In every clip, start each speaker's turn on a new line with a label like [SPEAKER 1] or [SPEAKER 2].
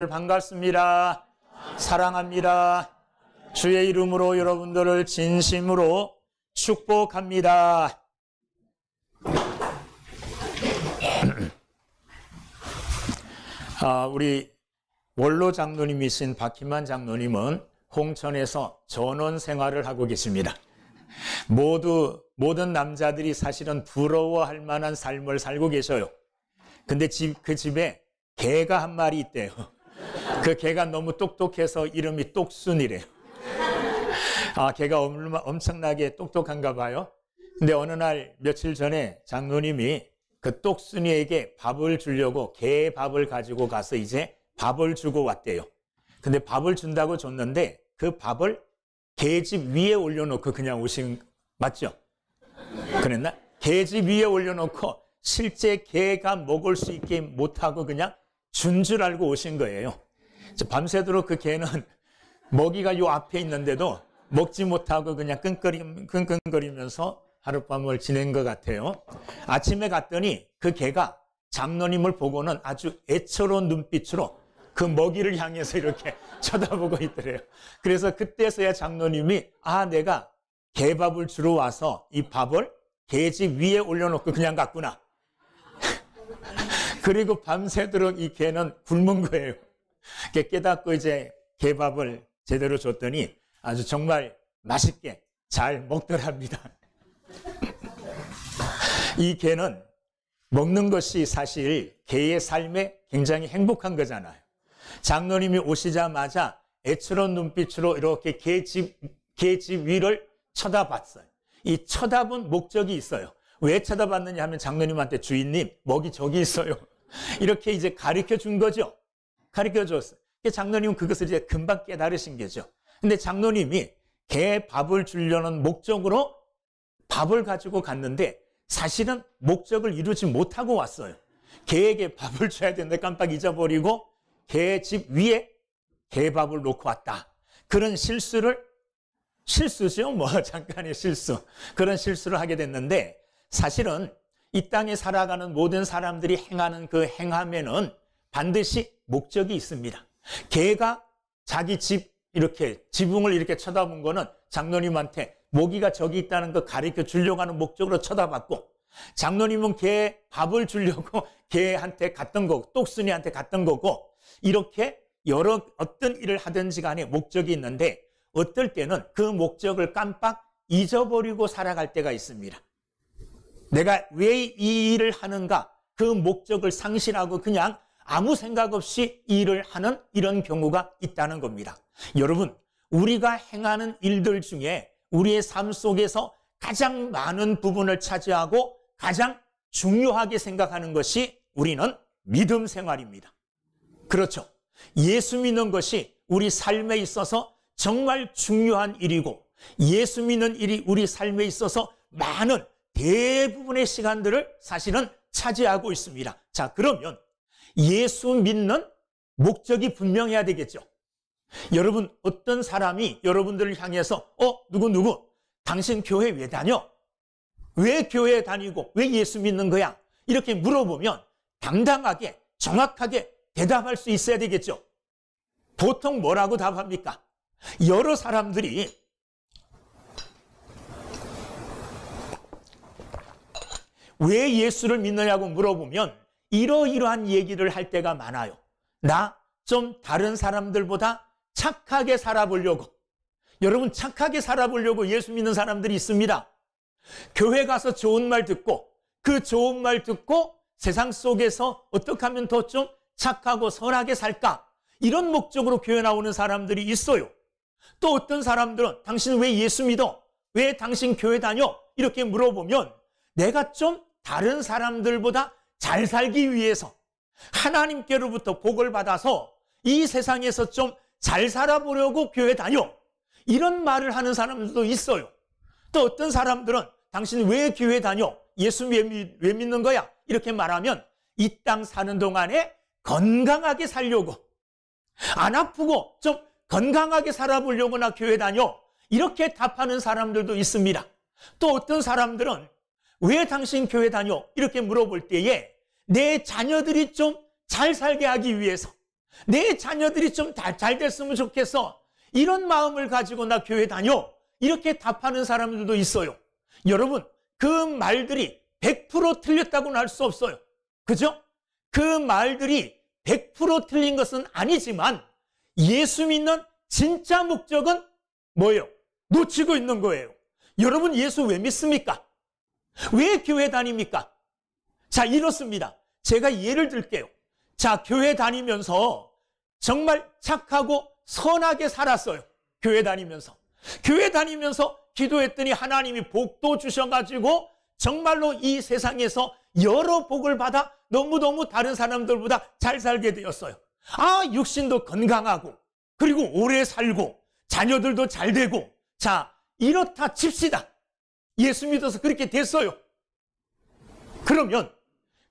[SPEAKER 1] 반갑습니다. 사랑합니다. 주의 이름으로 여러분들을 진심으로 축복합니다. 우리 원로 장로님이신 박희만 장로님은 홍천에서 전원 생활을 하고 계십니다. 모든 남자들이 사실은 부러워할 만한 삶을 살고 계셔요. 근데 그 집에 개가 한 마리 있대요. 그 개가 너무 똑똑해서 이름이 똑순이래요. 개가 엄청나게 똑똑한가 봐요. 근데 어느 날 며칠 전에 장로님이 그 똑순이에게 밥을 주려고 개 밥을 가지고 가서 이제 밥을 주고 왔대요. 근데 밥을 준다고 줬는데 그 밥을 개집 위에 올려놓고 그냥 오신, 맞죠? 그랬나? 개집 위에 올려놓고 실제 개가 먹을 수 있게 못하고 그냥 준 줄 알고 오신 거예요. 밤새도록 그 개는 먹이가 요 앞에 있는데도 먹지 못하고 그냥 끙끙거리면서 하룻밤을 지낸 것 같아요. 아침에 갔더니 그 개가 장로님을 보고는 아주 애처로운 눈빛으로 그 먹이를 향해서 이렇게 쳐다보고 있더래요. 그래서 그때서야 장로님이 내가 개밥을 주러 와서 이 밥을 개집 위에 올려놓고 그냥 갔구나. 그리고 밤새도록 이 개는 굶은 거예요. 깨닫고 이제 개밥을 제대로 줬더니 아주 정말 맛있게 잘 먹더랍니다. 이 개는 먹는 것이 사실 개의 삶에 굉장히 행복한 거잖아요. 장로님이 오시자마자 애처로운 눈빛으로 이렇게 개집 위를 쳐다봤어요. 이 쳐다본 목적이 있어요. 왜 쳐다봤느냐 하면 장로님한테 주인님 먹이 저기 있어요. 이렇게 이제 가르쳐 준 거죠. 가르쳐 줬어요. 장로님은 그것을 이제 금방 깨달으신 거죠. 근데 장로님이 개 밥을 주려는 목적으로 밥을 가지고 갔는데 사실은 목적을 이루지 못하고 왔어요. 개에게 밥을 줘야 되는데 깜빡 잊어버리고 개 집 위에 개밥을 놓고 왔다. 그런 실수죠. 잠깐의 실수. 그런 실수를 하게 됐는데 사실은 이 땅에 살아가는 모든 사람들이 행하는 그 행함에는 반드시 목적이 있습니다. 개가 자기 집 이렇게 지붕을 이렇게 쳐다본 거는 장로님한테 모기가 저기 있다는 거 가르쳐 주려고 하는 목적으로 쳐다봤고, 장로님은 개 밥을 주려고 개한테 갔던 거고 똑순이한테 갔던 거고, 이렇게 어떤 일을 하든지 간에 목적이 있는데 어떨 때는 그 목적을 깜빡 잊어버리고 살아갈 때가 있습니다. 내가 왜 이 일을 하는가, 그 목적을 상실하고 그냥 아무 생각 없이 일을 하는 이런 경우가 있다는 겁니다. 여러분, 우리가 행하는 일들 중에 우리의 삶 속에서 가장 많은 부분을 차지하고 가장 중요하게 생각하는 것이 우리는 믿음 생활입니다. 그렇죠. 예수 믿는 것이 우리 삶에 있어서 정말 중요한 일이고, 예수 믿는 일이 우리 삶에 있어서 많은 대부분의 시간들을 사실은 차지하고 있습니다. 자, 그러면 예수 믿는 목적이 분명해야 되겠죠. 여러분, 어떤 사람이 여러분들을 향해서 누구 당신 교회 왜 다녀? 왜 교회에 다니고 왜 예수 믿는 거야? 이렇게 물어보면 당당하게 정확하게 대답할 수 있어야 되겠죠. 보통 뭐라고 답합니까? 여러 사람들이 왜 예수를 믿느냐고 물어보면 이러이러한 얘기를 할 때가 많아요. 나 좀 다른 사람들보다 착하게 살아보려고. 여러분, 착하게 살아보려고 예수 믿는 사람들이 있습니다. 교회 가서 좋은 말 듣고 그 좋은 말 듣고 세상 속에서 어떻게 하면 더 좀 착하고 선하게 살까? 이런 목적으로 교회 나오는 사람들이 있어요. 또 어떤 사람들은 당신 왜 예수 믿어? 왜 당신 교회 다녀? 이렇게 물어보면 내가 좀 다른 사람들보다 잘 살기 위해서 하나님께로부터 복을 받아서 이 세상에서 좀 잘 살아보려고 교회 다녀. 이런 말을 하는 사람들도 있어요. 또 어떤 사람들은 당신 왜 교회 다녀? 예수 왜 믿는 거야? 이렇게 말하면 이 땅 사는 동안에 건강하게 살려고, 안 아프고 좀 건강하게 살아보려고 나 교회 다녀. 이렇게 답하는 사람들도 있습니다. 또 어떤 사람들은 왜 당신 교회 다녀? 이렇게 물어볼 때에 내 자녀들이 좀 잘 살게 하기 위해서, 내 자녀들이 좀 잘 됐으면 좋겠어. 이런 마음을 가지고 나 교회 다녀. 이렇게 답하는 사람들도 있어요. 여러분, 그 말들이 100% 틀렸다고는 할 수 없어요. 그죠? 그 말들이 100% 틀린 것은 아니지만 예수 믿는 진짜 목적은 뭐예요? 놓치고 있는 거예요. 여러분, 예수 왜 믿습니까? 왜 교회 다닙니까? 자, 이렇습니다. 제가 예를 들게요. 자, 교회 다니면서 정말 착하고 선하게 살았어요. 교회 다니면서 기도했더니 하나님이 복도 주셔가지고 정말로 이 세상에서 여러 복을 받아 너무너무 다른 사람들보다 잘 살게 되었어요. 육신도 건강하고, 그리고 오래 살고, 자녀들도 잘 되고, 자, 이렇다 칩시다. 예수 믿어서 그렇게 됐어요. 그러면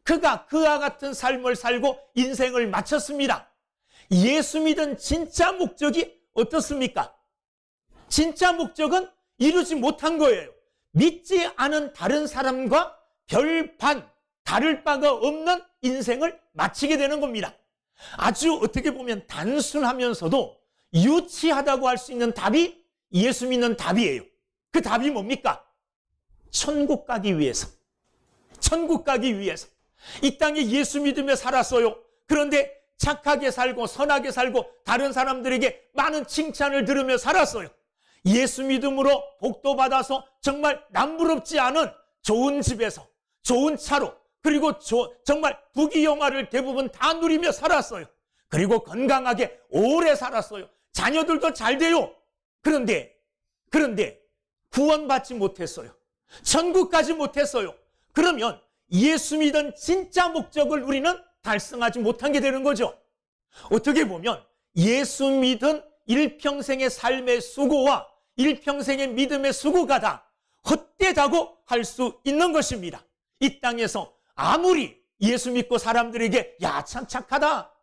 [SPEAKER 1] 그가 그와 같은 삶을 살고 인생을 마쳤습니다. 예수 믿은 진짜 목적이 어떻습니까? 진짜 목적은 이루지 못한 거예요. 믿지 않은 다른 사람과 별반 다를 바가 없는 인생을 마치게 되는 겁니다. 아주 어떻게 보면 단순하면서도 유치하다고 할 수 있는 답이 예수 믿는 답이에요. 그 답이 뭡니까? 천국 가기 위해서. 천국 가기 위해서. 이 땅에 예수 믿으며 살았어요. 그런데 착하게 살고 선하게 살고 다른 사람들에게 많은 칭찬을 들으며 살았어요. 예수 믿음으로 복도 받아서 정말 남부럽지 않은 좋은 집에서 좋은 차로, 그리고 정말 부귀영화를 대부분 다 누리며 살았어요. 그리고 건강하게 오래 살았어요. 자녀들도 잘 돼요. 그런데 구원받지 못했어요. 천국 가지 못했어요. 그러면 예수 믿은 진짜 목적을 우리는 달성하지 못한 게 되는 거죠. 어떻게 보면 예수 믿은 일평생의 삶의 수고와 일평생의 믿음의 수고가 다 헛되다고 할 수 있는 것입니다. 이 땅에서 아무리 예수 믿고 사람들에게 야, 참 착하다.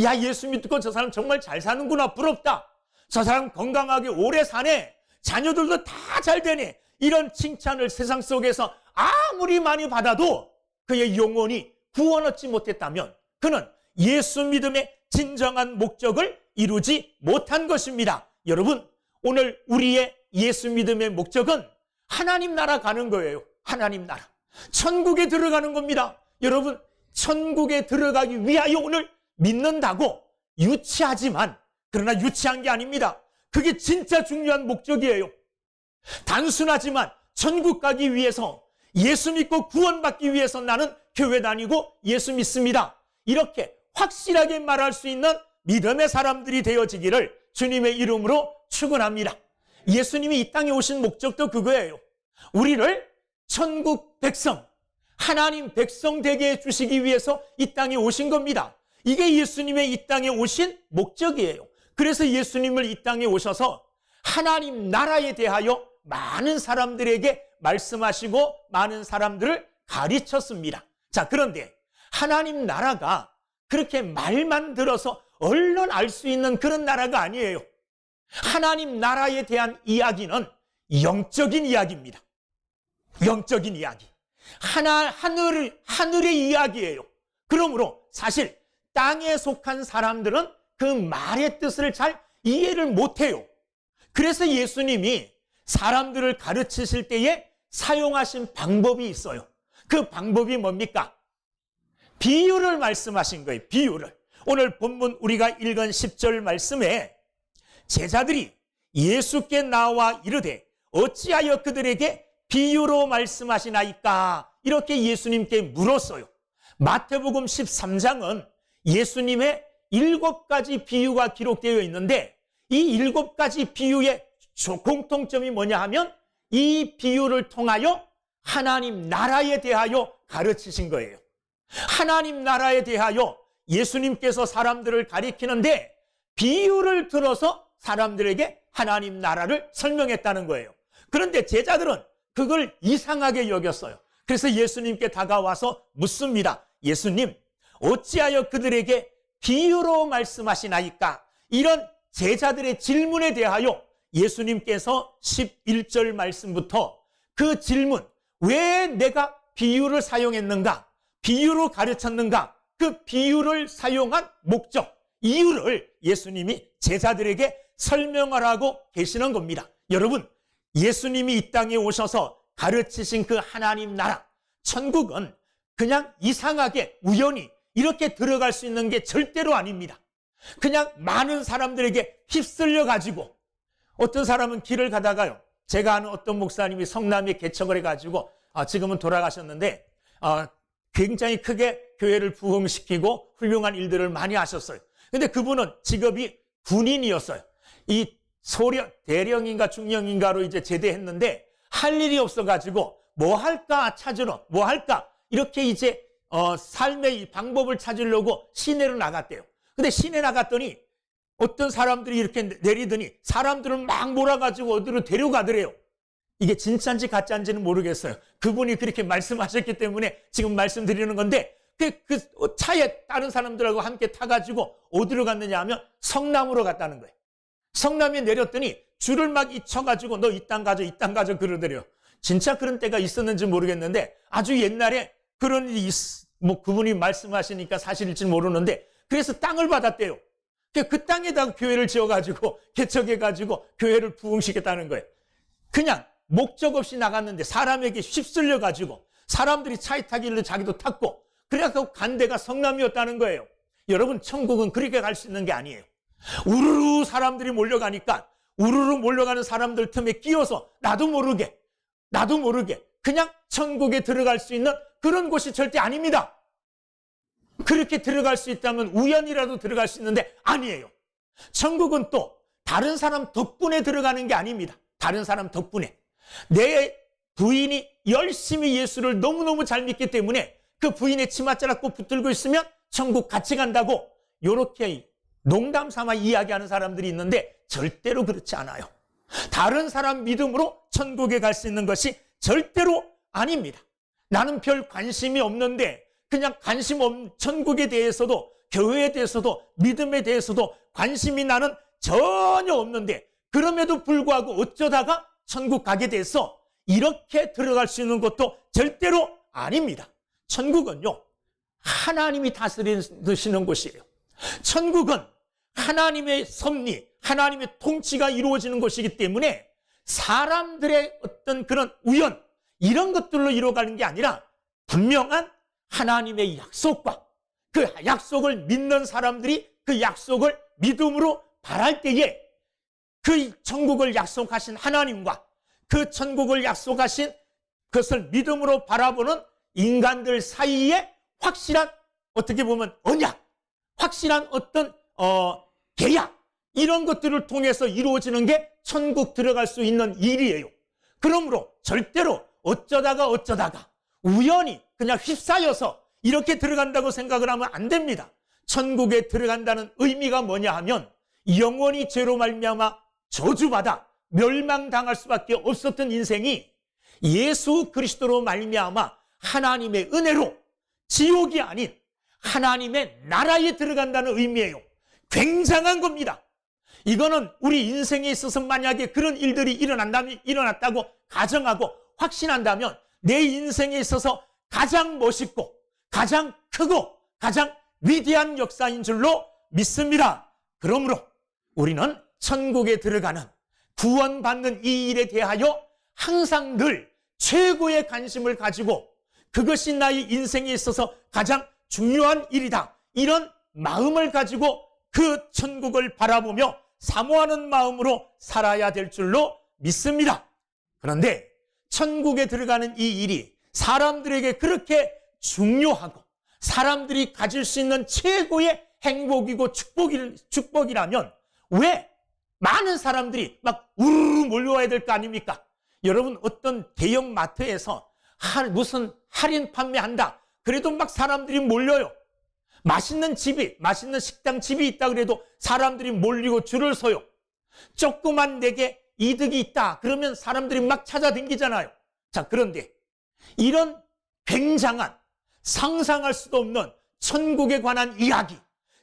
[SPEAKER 1] 야, 예수 믿고 저 사람 정말 잘 사는구나. 부럽다. 저 사람 건강하게 오래 사네. 자녀들도 다 잘 되네. 이런 칭찬을 세상 속에서 아무리 많이 받아도 그의 영혼이 구원 얻지 못했다면 그는 예수 믿음의 진정한 목적을 이루지 못한 것입니다. 여러분, 오늘 우리의 예수 믿음의 목적은 하나님 나라 가는 거예요. 하나님 나라. 천국에 들어가는 겁니다. 여러분, 천국에 들어가기 위하여 오늘 믿는다고 유치하지만, 그러나 유치한 게 아닙니다. 그게 진짜 중요한 목적이에요. 단순하지만 천국 가기 위해서, 예수 믿고 구원받기 위해서 나는 교회 다니고 예수 믿습니다. 이렇게 확실하게 말할 수 있는 믿음의 사람들이 되어지기를 주님의 이름으로 축원합니다. 예수님이 이 땅에 오신 목적도 그거예요. 우리를 천국 백성, 하나님 백성 되게 해주시기 위해서 이 땅에 오신 겁니다. 이게 예수님의 이 땅에 오신 목적이에요. 그래서 예수님을 이 땅에 오셔서 하나님 나라에 대하여 많은 사람들에게 말씀하시고 많은 사람들을 가르쳤습니다. 자, 그런데 하나님 나라가 그렇게 말만 들어서 얼른 알 수 있는 그런 나라가 아니에요. 하나님 나라에 대한 이야기는 영적인 이야기입니다. 영적인 이야기. 하늘의 이야기예요. 그러므로 사실 땅에 속한 사람들은 그 말의 뜻을 잘 이해를 못해요. 그래서 예수님이 사람들을 가르치실 때에 사용하신 방법이 있어요. 그 방법이 뭡니까? 비유를 말씀하신 거예요. 비유를. 오늘 본문 우리가 읽은 10절 말씀에 제자들이 예수께 나와 이르되 어찌하여 그들에게 비유로 말씀하시나이까? 이렇게 예수님께 물었어요. 마태복음 13장은 예수님의 7가지 비유가 기록되어 있는데 이 7가지 비유의 공통점이 뭐냐 하면 이 비유를 통하여 하나님 나라에 대하여 가르치신 거예요. 하나님 나라에 대하여 예수님께서 사람들을 가리키는데 비유를 들어서 사람들에게 하나님 나라를 설명했다는 거예요. 그런데 제자들은 그걸 이상하게 여겼어요. 그래서 예수님께 다가와서 묻습니다. 예수님, 어찌하여 그들에게 비유로 말씀하시나이까? 이런 제자들의 질문에 대하여 예수님께서 11절 말씀부터 그 질문, 왜 내가 비유를 사용했는가? 비유로 가르쳤는가? 그 비유를 사용한 목적, 이유를 예수님이 제자들에게 설명하라고 계시는 겁니다. 여러분, 예수님이 이 땅에 오셔서 가르치신 그 하나님 나라, 천국은 그냥 이상하게 우연히 이렇게 들어갈 수 있는 게 절대로 아닙니다. 그냥 많은 사람들에게 휩쓸려 가지고, 어떤 사람은 길을 가다가요, 제가 아는 어떤 목사님이 성남에 개척을 해가지고 지금은 돌아가셨는데 굉장히 크게 교회를 부흥시키고 훌륭한 일들을 많이 하셨어요. 근데 그분은 직업이 군인이었어요. 이 대령인가 중령인가로 이제 제대했는데 할 일이 없어가지고 뭐 할까 찾으러, 뭐 할까 이렇게 이제 삶의 방법을 찾으려고 시내로 나갔대요. 근데 시내 나갔더니 어떤 사람들이 이렇게 내리더니 사람들을 막 몰아가지고 어디로 데려가더래요. 이게 진짜인지 가짜인지는 모르겠어요. 그분이 그렇게 말씀하셨기 때문에 지금 말씀드리는 건데, 그 차에 다른 사람들하고 함께 타가지고 어디로 갔느냐 하면 성남으로 갔다는 거예요. 성남에 내렸더니 줄을 막 쳐가지고 너 이 땅 가져, 이 땅 가져 그러더래요. 진짜 그런 때가 있었는지 모르겠는데 아주 옛날에 그런 일이 뭐 그분이 말씀하시니까 사실일지 모르는데, 그래서 땅을 받았대요. 그 땅에다가 교회를 지어가지고 개척해가지고 교회를 부흥시켰다는 거예요. 그냥 목적 없이 나갔는데 사람에게 휩쓸려가지고 사람들이 차에 타길래 자기도 탔고 그래서 간 데가 성남이었다는 거예요. 여러분, 천국은 그렇게 갈 수 있는 게 아니에요. 우르르 사람들이 몰려가니까 우르르 몰려가는 사람들 틈에 끼어서 나도 모르게 그냥 천국에 들어갈 수 있는 그런 곳이 절대 아닙니다. 그렇게 들어갈 수 있다면 우연이라도 들어갈 수 있는데 아니에요. 천국은 또 다른 사람 덕분에 들어가는 게 아닙니다. 다른 사람 덕분에. 내 부인이 열심히 예수를 너무너무 잘 믿기 때문에 그 부인의 치맛자락 꼭 붙들고 있으면 천국 같이 간다고 이렇게 농담 삼아 이야기하는 사람들이 있는데 절대로 그렇지 않아요. 다른 사람 믿음으로 천국에 갈 수 있는 것이 절대로 아닙니다. 나는 별 관심이 없는데 그냥 관심 없는 천국에 대해서도 교회에 대해서도 믿음에 대해서도 관심이 나는 전혀 없는데 그럼에도 불구하고 어쩌다가 천국 가게 돼서 이렇게 들어갈 수 있는 것도 절대로 아닙니다. 천국은요, 하나님이 다스리시는 곳이에요. 천국은 하나님의 섭리, 하나님의 통치가 이루어지는 곳이기 때문에 사람들의 어떤 그런 우연, 이런 것들로 이루어가는 게 아니라 분명한 하나님의 약속과 그 약속을 믿는 사람들이 그 약속을 믿음으로 바랄 때에 그 천국을 약속하신 하나님과 그 천국을 약속하신 그것을 믿음으로 바라보는 인간들 사이에 확실한, 어떻게 보면 언약, 확실한 어떤 계약, 이런 것들을 통해서 이루어지는 게 천국 들어갈 수 있는 일이에요. 그러므로 절대로 어쩌다가 우연히 그냥 휩싸여서 이렇게 들어간다고 생각을 하면 안 됩니다. 천국에 들어간다는 의미가 뭐냐 하면 영원히 죄로 말미암아 저주받아 멸망당할 수밖에 없었던 인생이 예수 그리스도로 말미암아 하나님의 은혜로 지옥이 아닌 하나님의 나라에 들어간다는 의미예요. 굉장한 겁니다. 이거는 우리 인생에 있어서 만약에 그런 일들이 일어났다고 가정하고 확신한다면 내 인생에 있어서 가장 멋있고 가장 크고 가장 위대한 역사인 줄로 믿습니다. 그러므로 우리는 천국에 들어가는 구원받는 이 일에 대하여 항상 늘 최고의 관심을 가지고 그것이 나의 인생에 있어서 가장 중요한 일이다, 이런 마음을 가지고 그 천국을 바라보며 사모하는 마음으로 살아야 될 줄로 믿습니다. 그런데 천국에 들어가는 이 일이 사람들에게 그렇게 중요하고 사람들이 가질 수 있는 최고의 행복이고 축복이라면 왜 많은 사람들이 막 우르르 몰려와야 될 거 아닙니까? 여러분, 어떤 대형 마트에서 무슨 할인 판매한다 그래도 막 사람들이 몰려요. 맛있는 식당 집이 있다 그래도 사람들이 몰리고 줄을 서요. 조그만 내게 이득이 있다 그러면 사람들이 막 찾아다니잖아요. 자, 그런데 이런 굉장한 상상할 수도 없는 천국에 관한 이야기,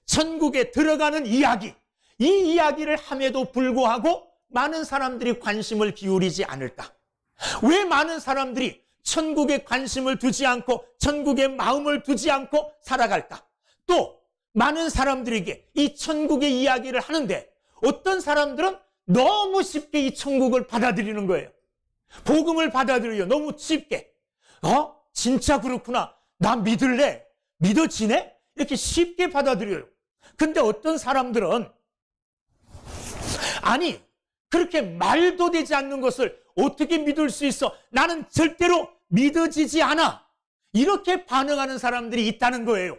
[SPEAKER 1] 천국에 들어가는 이야기, 이 이야기를 함에도 불구하고 많은 사람들이 관심을 기울이지 않을까? 왜 많은 사람들이 천국에 관심을 두지 않고 천국에 마음을 두지 않고 살아갈까? 또 많은 사람들에게 이 천국의 이야기를 하는데 어떤 사람들은 너무 쉽게 이 천국을 받아들이는 거예요. 복음을 받아들여요. 너무 쉽게. 진짜 그렇구나. 나 믿을래. 믿어지네? 이렇게 쉽게 받아들여요. 근데 어떤 사람들은 아니, 그렇게 말도 되지 않는 것을 어떻게 믿을 수 있어? 나는 절대로 믿어지지 않아. 이렇게 반응하는 사람들이 있다는 거예요.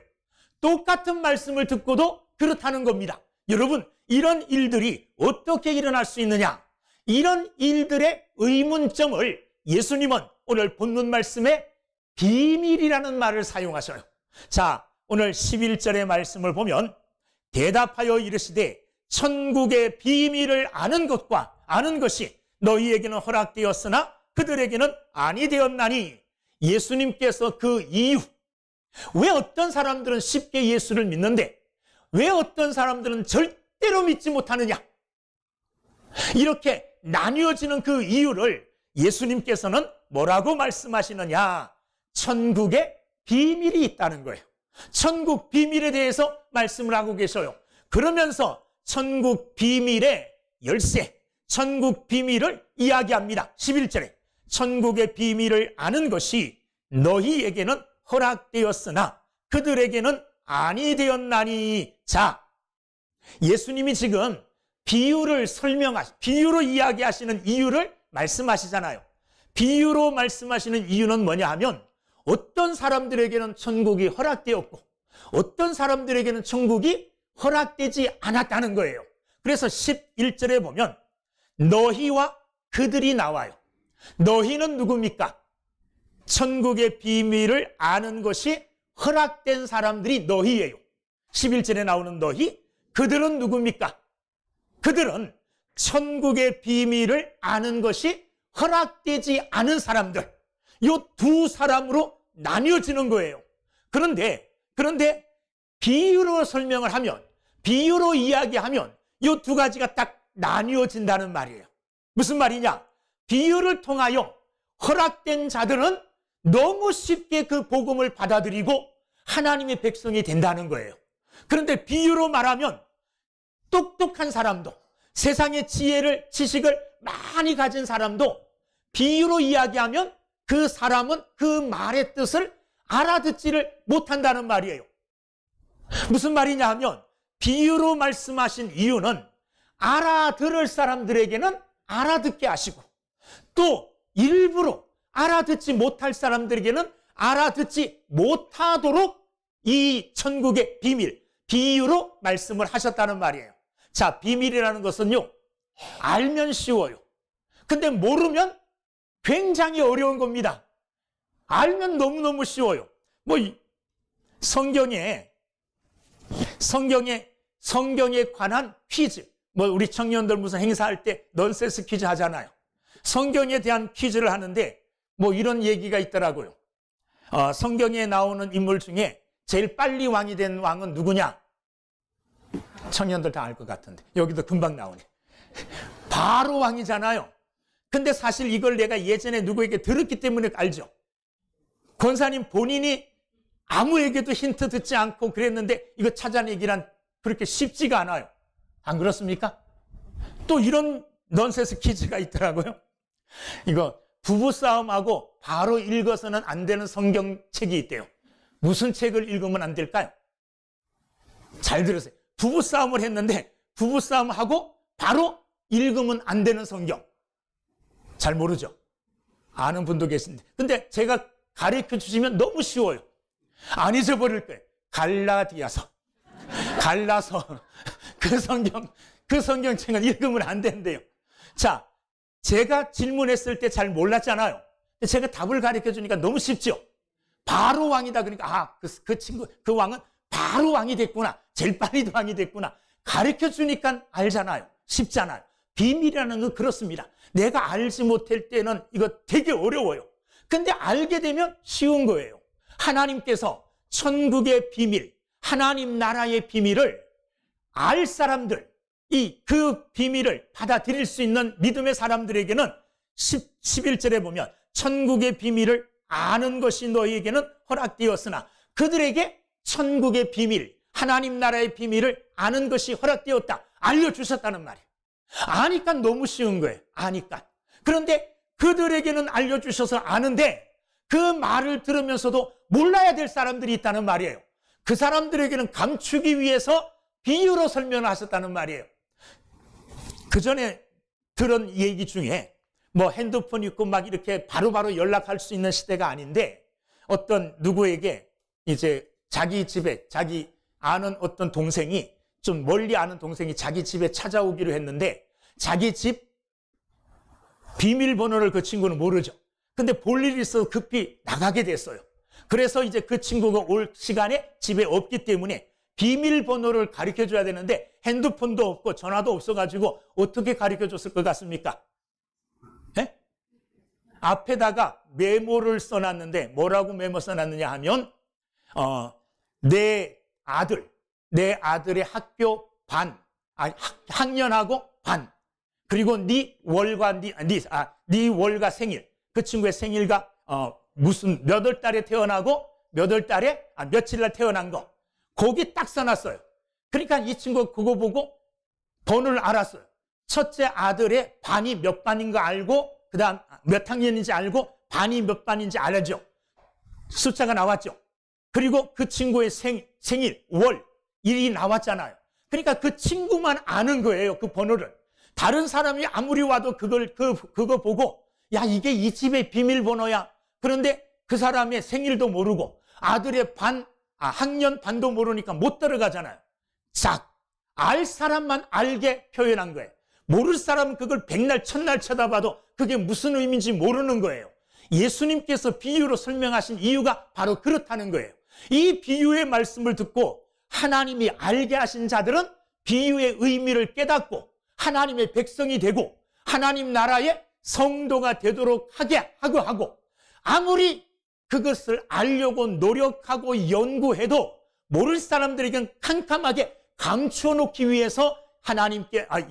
[SPEAKER 1] 똑같은 말씀을 듣고도 그렇다는 겁니다. 여러분, 이런 일들이 어떻게 일어날 수 있느냐? 이런 일들의 의문점을 예수님은 오늘 본문 말씀에 비밀이라는 말을 사용하셔요. 자, 오늘 11절의 말씀을 보면 대답하여 이르시되 천국의 비밀을 아는 것과 아는 것이 너희에게는 허락되었으나 그들에게는 아니 되었나니. 예수님께서 그 이유, 왜 어떤 사람들은 쉽게 예수를 믿는데 왜 어떤 사람들은 절대로 믿지 못하느냐, 이렇게 나뉘어지는 그 이유를 예수님께서는 뭐라고 말씀하시느냐? 천국의 비밀이 있다는 거예요. 천국 비밀에 대해서 말씀을 하고 계셔요. 그러면서 천국 비밀의 열쇠, 천국 비밀을 이야기합니다. 11절에 천국의 비밀을 아는 것이 너희에게는 허락되었으나 그들에게는 아니 되었나니. 자, 예수님이 지금 비유로 이야기하시는 이유를 말씀하시잖아요. 비유로 말씀하시는 이유는 뭐냐 하면 어떤 사람들에게는 천국이 허락되었고 어떤 사람들에게는 천국이 허락되지 않았다는 거예요. 그래서 11절에 보면 너희와 그들이 나와요. 너희는 누굽니까? 천국의 비밀을 아는 것이 허락된 사람들이 너희예요. 11절에 나오는 너희, 그들은 누굽니까? 그들은 천국의 비밀을 아는 것이 허락되지 않은 사람들, 이 두 사람으로 나뉘어지는 거예요. 그런데 비유로 설명을 하면, 비유로 이야기하면 이 두 가지가 딱 나뉘어진다는 말이에요. 무슨 말이냐? 비유를 통하여 허락된 자들은 너무 쉽게 그 복음을 받아들이고 하나님의 백성이 된다는 거예요. 그런데 비유로 말하면 똑똑한 사람도, 세상의 지식을 많이 가진 사람도 비유로 이야기하면 그 사람은 그 말의 뜻을 알아듣지를 못한다는 말이에요. 무슨 말이냐 하면 비유로 말씀하신 이유는 알아들을 사람들에게는 알아듣게 하시고 또 일부러 알아듣지 못할 사람들에게는 알아듣지 못하도록 이 천국의 비밀, 비유로 말씀을 하셨다는 말이에요. 자, 비밀이라는 것은요, 알면 쉬워요. 근데 모르면 굉장히 어려운 겁니다. 알면 너무너무 쉬워요. 성경에 관한 퀴즈, 우리 청년들 무슨 행사할 때 넌센스 퀴즈 하잖아요. 성경에 대한 퀴즈를 하는데 이런 얘기가 있더라고요. 성경에 나오는 인물 중에 제일 빨리 왕이 된 왕은 누구냐? 청년들 다 알 것 같은데 여기도 금방 나오네. 바로 왕이잖아요. 근데 사실 이걸 내가 예전에 누구에게 들었기 때문에 알죠. 권사님 본인이 아무에게도 힌트 듣지 않고 그랬는데 이거 찾아내기란 그렇게 쉽지가 않아요. 안 그렇습니까? 또 이런 넌센스 퀴즈가 있더라고요. 이거 부부싸움하고 바로 읽어서는 안 되는 성경책이 있대요. 무슨 책을 읽으면 안 될까요? 잘 들으세요. 부부싸움을 했는데 부부싸움하고 바로 읽으면 안 되는 성경. 잘 모르죠? 아는 분도 계신데. 근데 제가 가르쳐 주시면 너무 쉬워요. 안 잊어버릴 거예요. 갈라서 그 성경책은 읽으면 안 된대요. 자, 제가 질문했을 때 잘 몰랐잖아요. 제가 답을 가르쳐 주니까 너무 쉽죠? 바로 왕이다. 그러니까 그 왕은 바로 왕이 됐구나. 제일 빨리 왕이 됐구나. 가르쳐 주니까 알잖아요. 쉽잖아요. 비밀이라는 건 그렇습니다. 내가 알지 못할 때는 이거 되게 어려워요. 근데 알게 되면 쉬운 거예요. 하나님께서 천국의 비밀, 하나님 나라의 비밀을 알 사람들, 그 비밀을 받아들일 수 있는 믿음의 사람들에게는 11절에 보면 천국의 비밀을 아는 것이 너희에게는 허락되었으나 그들에게 천국의 비밀, 하나님 나라의 비밀을 아는 것이 허락되었다. 알려주셨다는 말이에요. 아니까 너무 쉬운 거예요. 아니까. 그런데 그들에게는 알려주셔서 아는데 그 말을 들으면서도 몰라야 될 사람들이 있다는 말이에요. 그 사람들에게는 감추기 위해서 비유로 설명을 하셨다는 말이에요. 그 전에 들은 얘기 중에 뭐 핸드폰 있고 막 이렇게 바로바로 연락할 수 있는 시대가 아닌데 어떤 누구에게 이제 자기 집에 자기 아는 어떤 동생이 좀 멀리 아는 동생이 자기 집에 찾아오기로 했는데 자기 집 비밀번호를 그 친구는 모르죠. 근데 볼 일이 있어서 급히 나가게 됐어요. 그래서 이제 그 친구가 올 시간에 집에 없기 때문에 비밀번호를 가르쳐줘야 되는데 핸드폰도 없고 전화도 없어가지고 어떻게 가르쳐줬을 것 같습니까? 네? 앞에다가 메모를 써놨는데 뭐라고 메모 써놨느냐 하면 내 아들의 학교 반, 학년하고 반, 그리고 네 월과 생일, 그 친구의 생일가 무슨 몇 월 달에 태어나고 몇 월 달에 며칠 날 태어난 거 거기 딱 써놨어요. 그러니까 이 친구가 그거 보고 번호를 알았어요. 첫째 아들의 반이 몇 반인 거 알고 그 다음 몇 학년인지 알고 반이 몇 반인지 알죠. 숫자가 나왔죠. 그리고 그 친구의 생일, 월, 일이 나왔잖아요. 그러니까 그 친구만 아는 거예요. 그 번호를. 다른 사람이 아무리 와도 그거 보고 야 이게 이 집의 비밀번호야. 그런데 그 사람의 생일도 모르고 아들의 학년 반도 모르니까 못 들어가잖아요. 알 사람만 알게 표현한 거예요. 모를 사람은 그걸 백날 천날 쳐다봐도 그게 무슨 의미인지 모르는 거예요. 예수님께서 비유로 설명하신 이유가 바로 그렇다는 거예요. 이 비유의 말씀을 듣고 하나님이 알게 하신 자들은 비유의 의미를 깨닫고 하나님의 백성이 되고 하나님 나라의 성도가 되도록 하고 아무리 그것을 알려고 노력하고 연구해도 모를 사람들에게는 캄캄하게 감추어 놓기 위해서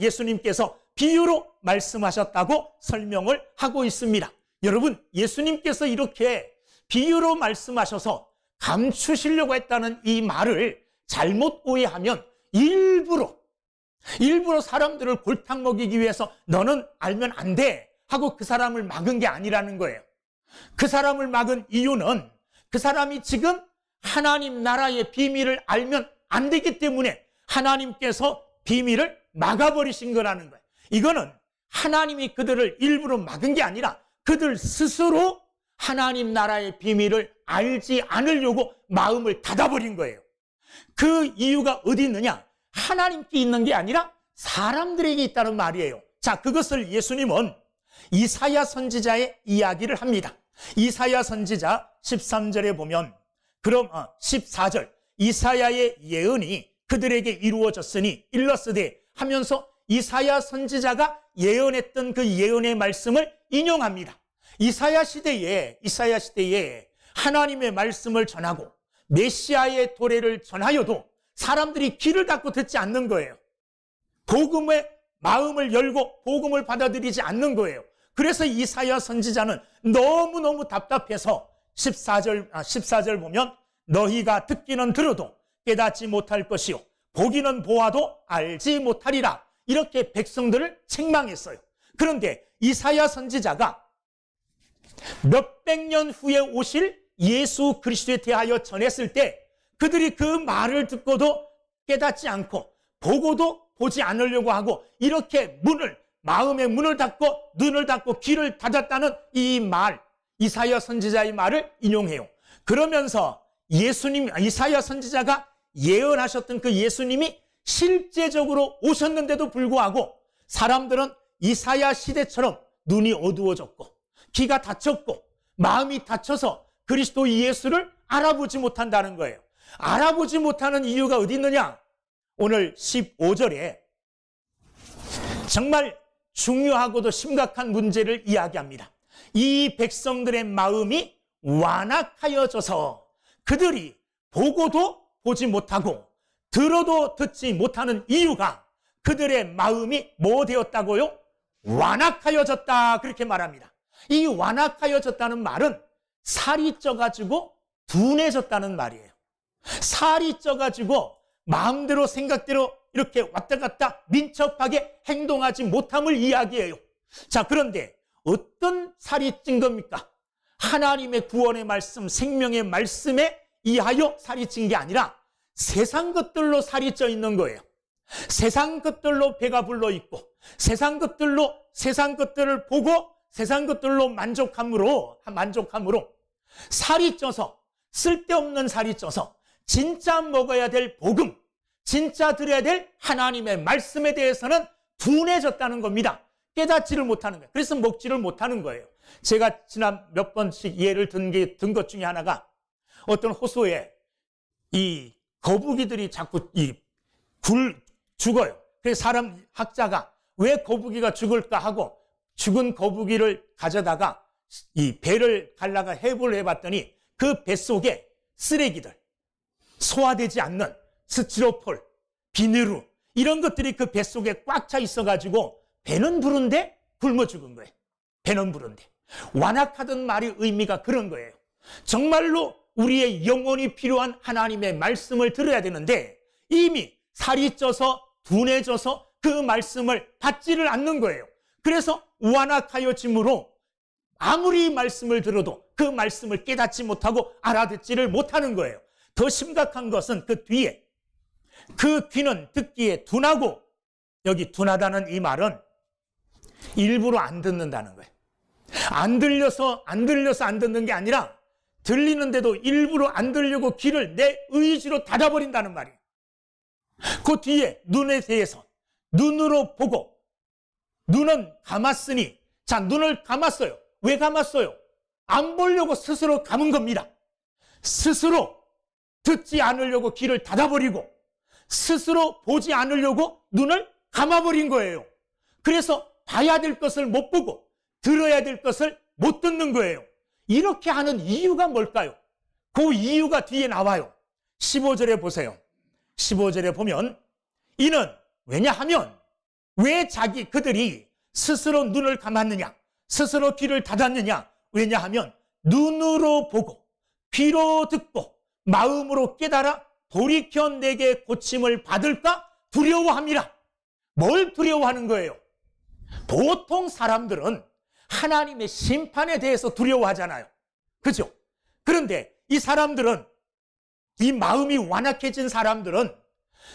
[SPEAKER 1] 예수님께서 비유로 말씀하셨다고 설명을 하고 있습니다. 여러분, 예수님께서 이렇게 비유로 말씀하셔서 감추시려고 했다는 이 말을 잘못 오해하면 일부러 사람들을 골탕 먹이기 위해서 너는 알면 안 돼 하고 그 사람을 막은 게 아니라는 거예요. 그 사람을 막은 이유는 그 사람이 지금 하나님 나라의 비밀을 알면 안 되기 때문에 하나님께서 비밀을 막아버리신 거라는 거예요. 이거는 하나님이 그들을 일부러 막은 게 아니라 그들 스스로 하나님 나라의 비밀을 알지 않으려고 마음을 닫아버린 거예요. 그 이유가 어디 있느냐? 하나님께 있는 게 아니라 사람들에게 있다는 말이에요. 자, 그것을 예수님은 이사야 선지자의 이야기를 합니다. 이사야 선지자 13절에 보면 14절 이사야의 예언이 그들에게 이루어졌으니 일렀으되 하면서 이사야 선지자가 예언했던 그 예언의 말씀을 인용합니다. 이사야 시대에 하나님의 말씀을 전하고 메시아의 도래를 전하여도 사람들이 귀를 닫고 듣지 않는 거예요. 복음의 마음을 열고 복음을 받아들이지 않는 거예요. 그래서 이사야 선지자는 너무너무 답답해서 14절 보면 너희가 듣기는 들어도 깨닫지 못할 것이요 보기는 보아도 알지 못하리라 이렇게 백성들을 책망했어요. 그런데 이사야 선지자가 몇백 년 후에 오실 예수 그리스도에 대하여 전했을 때 그들이 그 말을 듣고도 깨닫지 않고 보고도 보지 않으려고 하고 이렇게 마음의 문을 닫고 눈을 닫고 귀를 닫았다는 이 말, 이사야 선지자의 말을 인용해요. 그러면서 이사야 선지자가 예언하셨던 그 예수님이 실제적으로 오셨는데도 불구하고 사람들은 이사야 시대처럼 눈이 어두워졌고 귀가 닫혔고 마음이 닫혀서 그리스도 예수를 알아보지 못한다는 거예요. 알아보지 못하는 이유가 어디 있느냐? 오늘 15절에 정말 중요하고도 심각한 문제를 이야기합니다. 이 백성들의 마음이 완악하여져서 그들이 보고도 보지 못하고 들어도 듣지 못하는 이유가 그들의 마음이 뭐 되었다고요? 완악하여졌다 그렇게 말합니다. 이 완악하여졌다는 말은 살이 쪄가지고 둔해졌다는 말이에요. 살이 쪄가지고 마음대로 생각대로 이렇게 왔다 갔다 민첩하게 행동하지 못함을 이야기해요. 자, 그런데 어떤 살이 찐 겁니까? 하나님의 구원의 말씀, 생명의 말씀에 의하여 살이 찐 게 아니라 세상 것들로 살이 쪄 있는 거예요. 세상 것들로 배가 불러 있고, 세상 것들을 보고 세상 것들로 만족함으로 살이 쪄서, 쓸데없는 살이 쪄서 진짜 먹어야 될 복음, 진짜 들어야 될 하나님의 말씀에 대해서는 둔해졌다는 겁니다. 깨닫지를 못하는 거예요. 그래서 먹지를 못하는 거예요. 제가 지난 몇 번씩 예를 든 것 중에 하나가, 어떤 호수에 이 거북이들이 자꾸 죽어요. 그래서 학자가 왜 거북이가 죽을까 하고 죽은 거북이를 가져다가 이 배를 갈라가 해부를 해봤더니 그 뱃속에 쓰레기들, 소화되지 않는 스티로폴, 비누 이런 것들이 그 뱃속에 꽉 차 있어가지고 배는 부른데 굶어 죽은 거예요. 배는 부른데. 완악하던 말의 의미가 그런 거예요. 정말로 우리의 영혼이 필요한 하나님의 말씀을 들어야 되는데 이미 살이 쪄서 둔해져서 그 말씀을 받지를 않는 거예요. 그래서 완악하여짐으로 아무리 말씀을 들어도 그 말씀을 깨닫지 못하고 알아듣지를 못하는 거예요. 더 심각한 것은 그 뒤에, 그 귀는 듣기에 둔하고, 여기 둔하다는 이 말은 일부러 안 듣는다는 거예요. 안 들려서 안 듣는 게 아니라 들리는데도 일부러 안 들려고 귀를 내 의지로 닫아버린다는 말이에요. 그 뒤에 눈에 대해서 눈으로 보고, 눈은 감았으니, 자, 눈을 감았어요. 왜 감았어요? 안 보려고 스스로 감은 겁니다. 스스로 듣지 않으려고 귀를 닫아버리고 스스로 보지 않으려고 눈을 감아버린 거예요. 그래서 봐야 될 것을 못 보고 들어야 될 것을 못 듣는 거예요. 이렇게 하는 이유가 뭘까요? 그 이유가 뒤에 나와요. 15절에 보세요. 15절에 보면, 이는 왜냐하면, 왜 그들이 스스로 눈을 감았느냐, 스스로 귀를 닫았느냐? 왜냐하면 눈으로 보고 귀로 듣고 마음으로 깨달아 돌이켜 내게 고침을 받을까 두려워함이라. 뭘 두려워하는 거예요? 보통 사람들은 하나님의 심판에 대해서 두려워하잖아요. 그죠? 그런데 이 사람들은, 이 마음이 완악해진 사람들은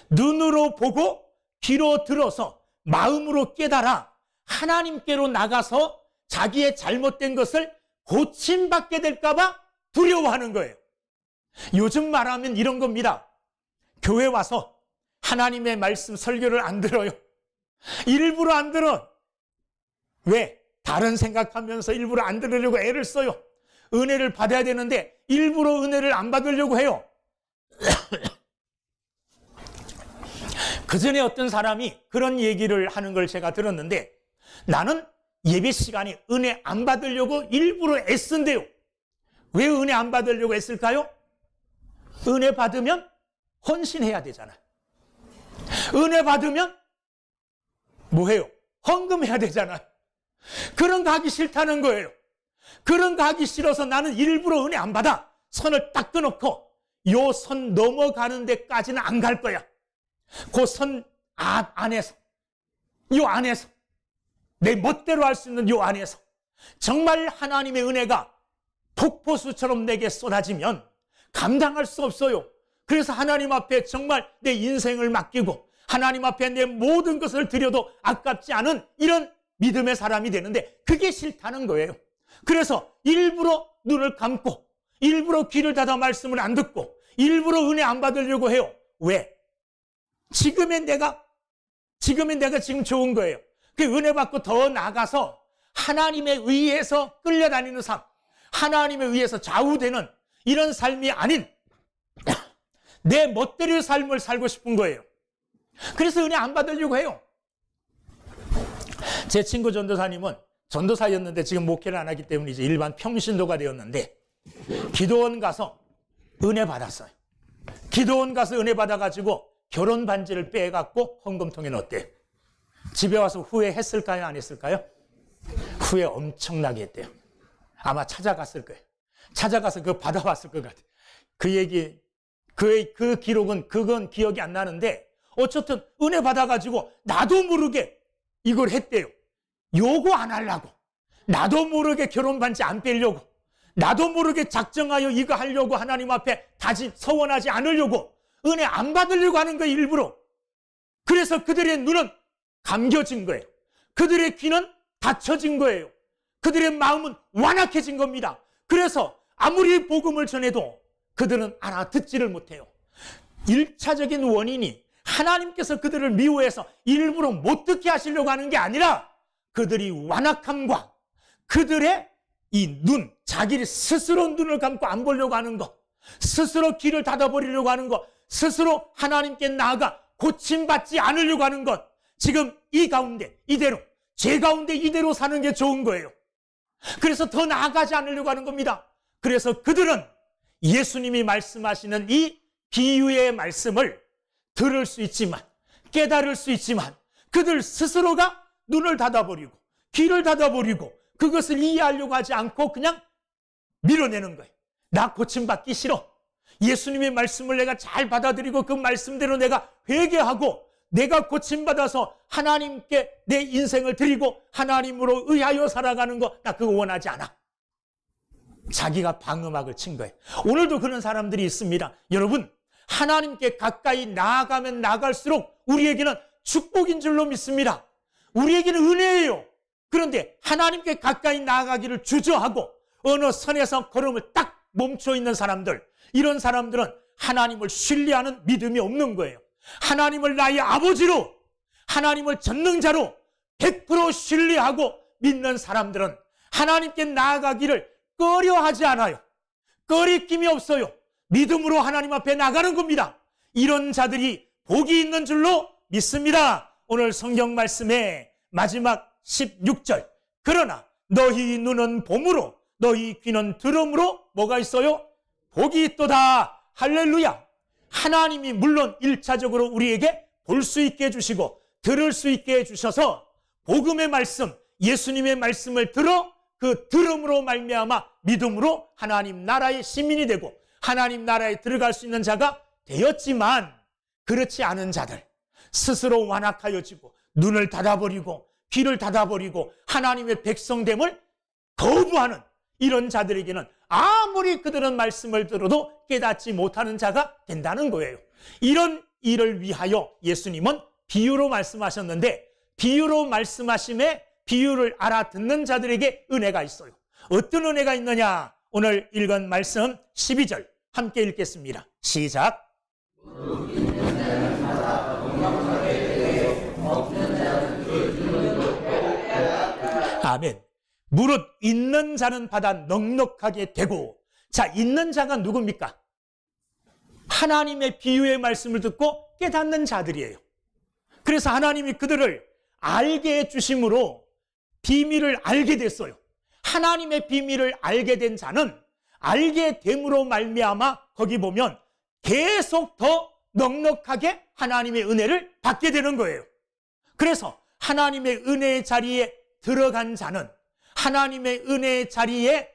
[SPEAKER 1] 눈으로 보고 귀로 들어서 마음으로 깨달아 하나님께로 나가서 자기의 잘못된 것을 고침받게 될까 봐 두려워하는 거예요. 요즘 말하면 이런 겁니다. 교회 와서 하나님의 말씀 설교를 안 들어요. 일부러 안 들어. 왜? 다른 생각하면서 일부러 안 들으려고 애를 써요. 은혜를 받아야 되는데 일부러 은혜를 안 받으려고 해요. 그 전에 어떤 사람이 그런 얘기를 하는 걸 제가 들었는데, 나는 예배 시간에 은혜 안 받으려고 일부러 애쓴대요. 왜 은혜 안 받으려고 애쓸까요? 은혜 받으면 헌신해야 되잖아요. 은혜 받으면 뭐해요? 헌금해야 되잖아요. 그런 거 하기 싫다는 거예요. 그런 거 하기 싫어서 나는 일부러 은혜 안 받아. 선을 딱 끊어놓고 요 선 넘어가는 데까지는 안 갈 거야. 그 선 안에서, 요 안에서, 내 멋대로 할 수 있는 요 안에서 정말 하나님의 은혜가 폭포수처럼 내게 쏟아지면 감당할 수 없어요. 그래서 하나님 앞에 정말 내 인생을 맡기고 하나님 앞에 내 모든 것을 드려도 아깝지 않은 이런 믿음의 사람이 되는데 그게 싫다는 거예요. 그래서 일부러 눈을 감고 일부러 귀를 닫아 말씀을 안 듣고 일부러 은혜 안 받으려고 해요. 왜? 지금의 내가 지금 좋은 거예요. 그 은혜 받고 더 나아가서 하나님에 의해서 끌려다니는 삶, 하나님에 의해서 좌우되는 이런 삶이 아닌 내 멋대로의 삶을 살고 싶은 거예요. 그래서 은혜 안 받으려고 해요. 제 친구 전도사님은 전도사였는데 지금 목회를 안 하기 때문에 이제 일반 평신도가 되었는데 기도원 가서 은혜 받았어요. 기도원 가서 은혜 받아가지고 결혼 반지를 빼갖고 헌금통에 넣었대요. 집에 와서 후회했을까요? 안 했을까요? 후회 엄청나게 했대요. 아마 찾아갔을 거예요. 찾아가서 그거 받아왔을 것 같아요. 그 그 기록은 그건 기억이 안 나는데 어쨌든 은혜 받아가지고 나도 모르게 이걸 했대요. 요거 안 하려고. 나도 모르게 결혼 반지 안 빼려고. 나도 모르게 작정하여 이거 하려고 하나님 앞에 서원하지 않으려고. 은혜 안 받으려고 하는 거예요, 일부러. 그래서 그들의 눈은 감겨진 거예요. 그들의 귀는 닫혀진 거예요. 그들의 마음은 완악해진 겁니다. 그래서 아무리 복음을 전해도 그들은 알아듣지를 못해요. 1차적인 원인이 하나님께서 그들을 미워해서 일부러 못 듣게 하시려고 하는 게 아니라 그들이 완악함과 그들의 이 눈, 자기 스스로 눈을 감고 안 보려고 하는 것, 스스로 귀를 닫아버리려고 하는 것, 스스로 하나님께 나아가 고침받지 않으려고 하는 것, 지금 이 가운데 이대로, 죄 가운데 이대로 사는 게 좋은 거예요. 그래서 더 나아가지 않으려고 하는 겁니다. 그래서 그들은 예수님이 말씀하시는 이 비유의 말씀을 들을 수 있지만, 깨달을 수 있지만 그들 스스로가 눈을 닫아버리고 귀를 닫아버리고 그것을 이해하려고 하지 않고 그냥 밀어내는 거예요. 나 고침받기 싫어. 예수님의 말씀을 내가 잘 받아들이고 그 말씀대로 내가 회개하고 내가 고침받아서 하나님께 내 인생을 드리고 하나님으로 의하여 살아가는 거, 나 그거 원하지 않아. 자기가 방음막을 친 거예요. 오늘도 그런 사람들이 있습니다. 여러분, 하나님께 가까이 나아가면 나갈수록 우리에게는 축복인 줄로 믿습니다. 우리에게는 은혜예요. 그런데 하나님께 가까이 나아가기를 주저하고 어느 선에서 걸음을 딱 멈춰 있는 사람들, 이런 사람들은 하나님을 신뢰하는 믿음이 없는 거예요. 하나님을 나의 아버지로, 하나님을 전능자로 100% 신뢰하고 믿는 사람들은 하나님께 나아가기를 꺼려하지 않아요. 꺼리낌이 없어요. 믿음으로 하나님 앞에 나가는 겁니다. 이런 자들이 복이 있는 줄로 믿습니다. 오늘 성경 말씀의 마지막 16절, 그러나 너희 눈은 봄으로 너희 귀는 들음으로 뭐가 있어요? 복이 있도다. 할렐루야. 하나님이 물론 1차적으로 우리에게 볼 수 있게 해주시고 들을 수 있게 해주셔서 복음의 말씀, 예수님의 말씀을 들어 그 들음으로 말미암아 믿음으로 하나님 나라의 시민이 되고 하나님 나라에 들어갈 수 있는 자가 되었지만, 그렇지 않은 자들, 스스로 완악하여지고 눈을 닫아버리고 귀를 닫아버리고 하나님의 백성됨을 거부하는 이런 자들에게는 아무리 그들은 말씀을 들어도 깨닫지 못하는 자가 된다는 거예요. 이런 일을 위하여 예수님은 비유로 말씀하셨는데, 비유로 말씀하심에 비유를 알아듣는 자들에게 은혜가 있어요. 어떤 은혜가 있느냐? 오늘 읽은 말씀 12절 함께 읽겠습니다. 시작. 아멘. 무릇 있는 자는 받아 넉넉하게 되고. 자, 있는 자가 누굽니까? 하나님의 비유의 말씀을 듣고 깨닫는 자들이에요. 그래서 하나님이 그들을 알게 해주심으로 비밀을 알게 됐어요. 하나님의 비밀을 알게 된 자는 알게 됨으로 말미암아 거기 보면 계속 더 넉넉하게 하나님의 은혜를 받게 되는 거예요. 그래서 하나님의 은혜의 자리에 들어간 자는, 하나님의 은혜의 자리에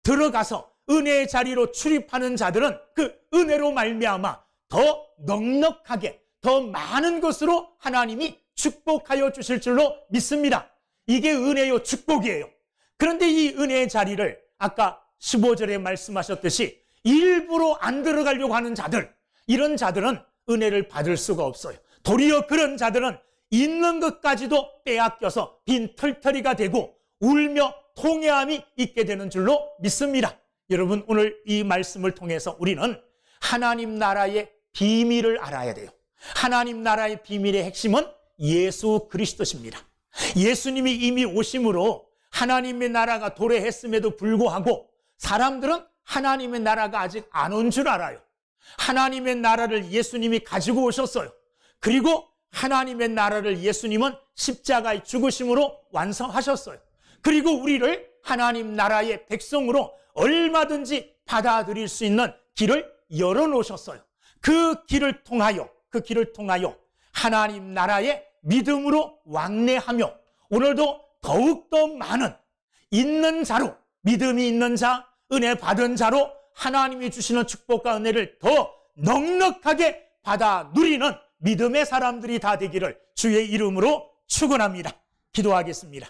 [SPEAKER 1] 들어가서 은혜의 자리로 출입하는 자들은 그 은혜로 말미암아 더 넉넉하게, 더 많은 것으로 하나님이 축복하여 주실 줄로 믿습니다. 이게 은혜요, 축복이에요. 그런데 이 은혜의 자리를 아까 15절에 말씀하셨듯이 일부러 안 들어가려고 하는 자들, 이런 자들은 은혜를 받을 수가 없어요. 도리어 그런 자들은 있는 것까지도 빼앗겨서 빈털터리가 되고 울며 통회함이 있게 되는 줄로 믿습니다. 여러분, 오늘 이 말씀을 통해서 우리는 하나님 나라의 비밀을 알아야 돼요. 하나님 나라의 비밀의 핵심은 예수 그리스도십니다. 예수님이 이미 오심으로 하나님의 나라가 도래했음에도 불구하고 사람들은 하나님의 나라가 아직 안 온 줄 알아요. 하나님의 나라를 예수님이 가지고 오셨어요. 그리고 하나님의 나라를 예수님은 십자가의 죽으심으로 완성하셨어요. 그리고 우리를 하나님 나라의 백성으로 얼마든지 받아들일 수 있는 길을 열어놓으셨어요. 그 길을 통하여 하나님 나라의 믿음으로 왕래하며 오늘도 더욱더 많은 있는 자로, 믿음이 있는 자, 은혜 받은 자로 하나님이 주시는 축복과 은혜를 더 넉넉하게 받아 누리는 믿음의 사람들이 다 되기를 주의 이름으로 축원합니다. 기도하겠습니다.